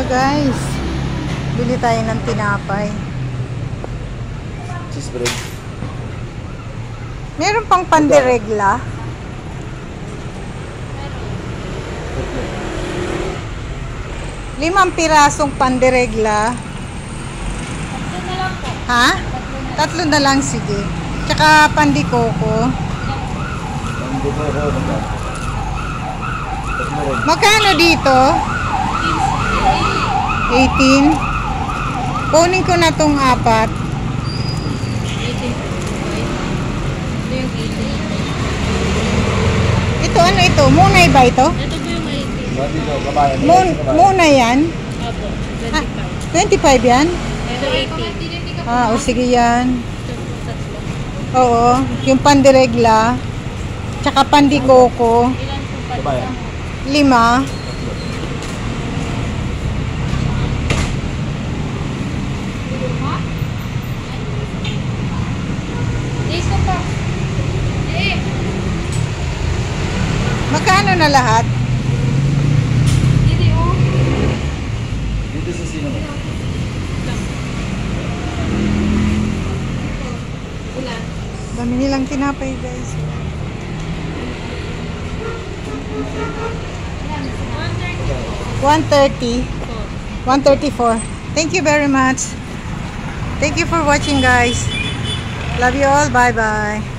Guys, bili tayo ng tinapay. Cheese bread. Meron pang pandiregla. Limang pirasong pandiregla. Tatlo na lang po. Ha? Tatlo na lang, sige. Tsaka pandikoko. Magkano dito? 18. Kunin ko na tong 4. 18. Ito yung 18. Ito ano ito? Munay ba ito? Ito po yung 18. Munay yan? Opo, Ah, 25. 25 yan? Ito 18. Ah, o sige yan. Ito po tatlo. Oo, yung pandiregla. Tsaka pandikoko. Ilan po pa? 5. Isa pa. Magkano na lahat? Dito oh. Dito sa sino mo? Ulan. Dami nilang tinapay, guys. 130. 134. Thank you very much. Thank you for watching, guys. Love you all. Bye-bye.